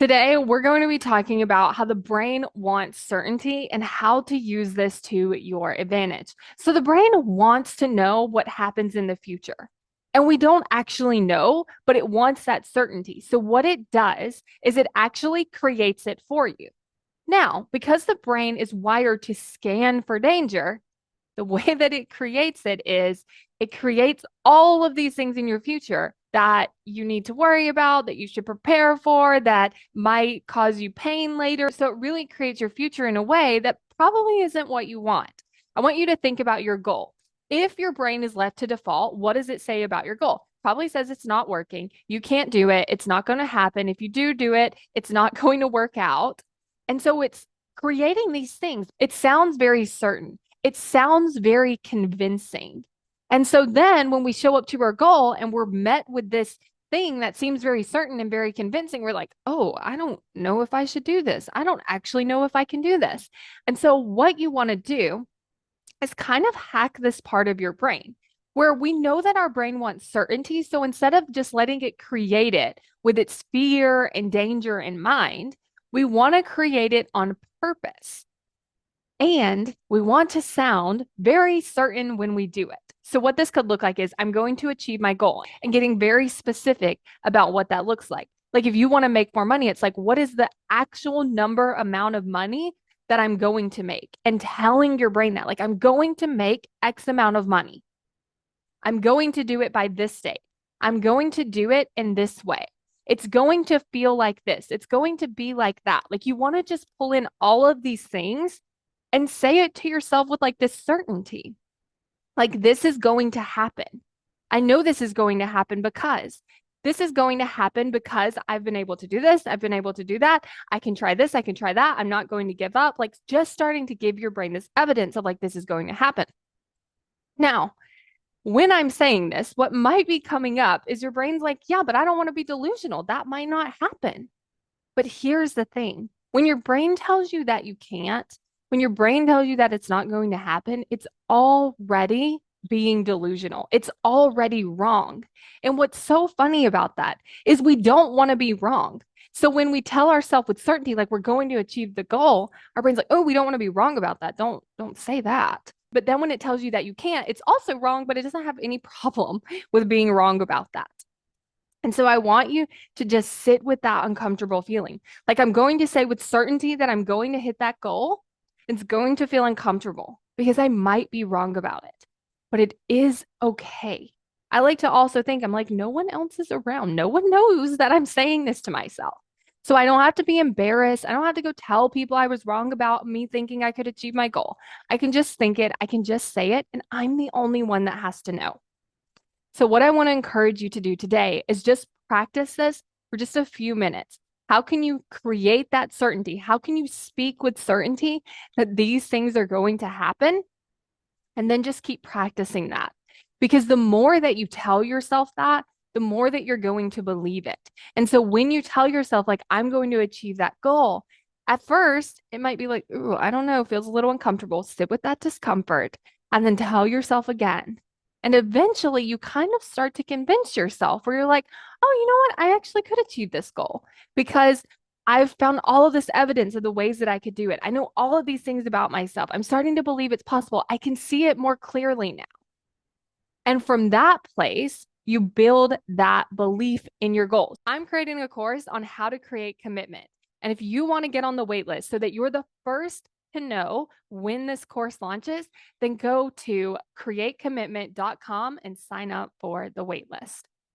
Today, we're going to be talking about how the brain wants certainty and how to use this to your advantage. So, the brain wants to know what happens in the future. And we don't actually know, but it wants that certainty. So, what it does is it actually creates it for you. Now, because the brain is wired to scan for danger, the way that it creates it is it creates all of these things in your future that you need to worry about, that you should prepare for, that might cause you pain later. So it really creates your future in a way that probably isn't what you want. I want you to think about your goal. If your brain is left to default, what does it say about your goal? Probably says it's not working. You can't do it. It's not going to happen. If you do it, it's not going to work out. And so it's creating these things. It sounds very certain. It sounds very convincing. And so then when we show up to our goal and we're met with this thing that seems very certain and very convincing, we're like, oh, I don't know if I should do this. I don't actually know if I can do this. And so what you want to do is kind of hack this part of your brain where we know that our brain wants certainty. So instead of just letting it create it with its fear and danger in mind, we want to create it on purpose. And we want to sound very certain when we do it. So, what this could look like is I'm going to achieve my goal and getting very specific about what that looks like. Like, if you want to make more money, it's like, what is the actual number amount of money that I'm going to make? And telling your brain that, like, I'm going to make X amount of money. I'm going to do it by this date. I'm going to do it in this way. It's going to feel like this. It's going to be like that. Like, you want to just pull in all of these things and say it to yourself with like this certainty. Like, this is going to happen. I know this is going to happen because this is going to happen because I've been able to do this. I've been able to do that. I can try this. I can try that. I'm not going to give up. Like, just starting to give your brain this evidence of like, this is going to happen. Now, when I'm saying this, what might be coming up is your brain's like, yeah, but I don't want to be delusional. That might not happen. But here's the thing, when your brain tells you that you can't, when your brain tells you that it's not going to happen, it's already being delusional. It's already wrong. And what's so funny about that is we don't want to be wrong. So when we tell ourselves with certainty, like we're going to achieve the goal, our brain's like, oh, we don't want to be wrong about that. Don't say that. But then when it tells you that you can't, it's also wrong, but it doesn't have any problem with being wrong about that. And so I want you to just sit with that uncomfortable feeling. Like I'm going to say with certainty that I'm going to hit that goal. It's going to feel uncomfortable because I might be wrong about it, but it is okay. I like to also think I'm like, no one else is around. No one knows that I'm saying this to myself. So I don't have to be embarrassed. I don't have to go tell people I was wrong about me thinking I could achieve my goal. I can just think it. I can just say it. And I'm the only one that has to know. So, what I want to encourage you to do today is just practice this for just a few minutes. How can you create that certainty? How can you speak with certainty that these things are going to happen? And then just keep practicing that. Because the more that you tell yourself that, the more that you're going to believe it. And so when you tell yourself, like, I'm going to achieve that goal, at first it might be like, ooh, I don't know, feels a little uncomfortable. Sit with that discomfort and then tell yourself again. And eventually you kind of start to convince yourself where you're like, oh, you know what? I actually could achieve this goal because I've found all of this evidence of the ways that I could do it. I know all of these things about myself. I'm starting to believe it's possible. I can see it more clearly now. And from that place, you build that belief in your goals. I'm creating a course on how to create commitment. And if you want to get on the wait list so that you're the first to know when this course launches, then go to createcommitment.com and sign up for the wait list.